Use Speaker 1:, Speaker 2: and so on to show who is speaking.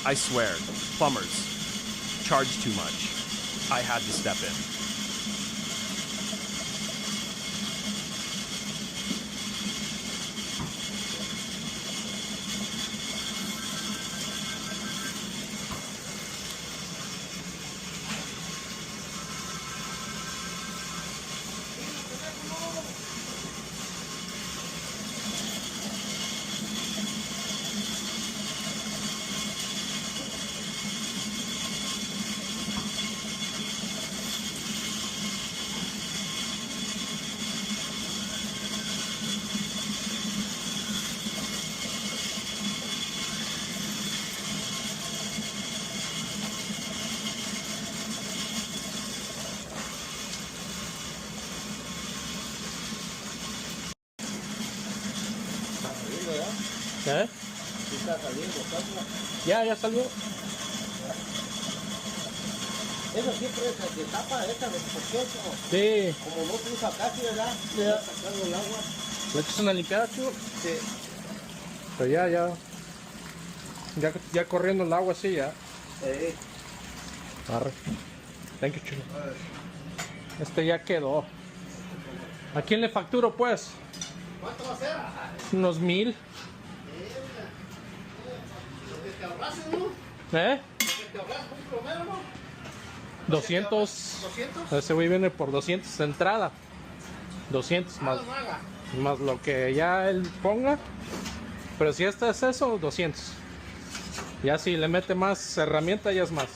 Speaker 1: I swear, plumbers charge too much. I had to step in.
Speaker 2: ¿Eh?
Speaker 3: ¿Sí está saliendo, Carla?
Speaker 2: Ya salió.
Speaker 3: Eso siempre se tapa esta vez, ¿por qué?
Speaker 2: Sí.
Speaker 3: Como no se usa casi, ¿verdad?
Speaker 2: Ya.
Speaker 3: Sacando el agua.
Speaker 2: ¿Le echas una limpiada, chico?
Speaker 3: Sí.
Speaker 2: Pero ya corriendo el agua así, ya. Arre. Thank you, chulo. Este ya quedó. ¿A quién le facturo, pues?
Speaker 3: ¿Cuánto va a ser?
Speaker 2: Unos 1000.
Speaker 3: Lo que te ahorraste, ¿no?
Speaker 2: ¿Eh?
Speaker 3: Lo que te ahorraste un primero, ¿no?
Speaker 2: 200.
Speaker 3: ¿200?
Speaker 2: Ese güey viene por 200 de entrada. 200 más,
Speaker 3: No haga.
Speaker 2: más lo que ya él ponga. Pero si este es eso, 200. Ya si le mete más herramienta, ya es más.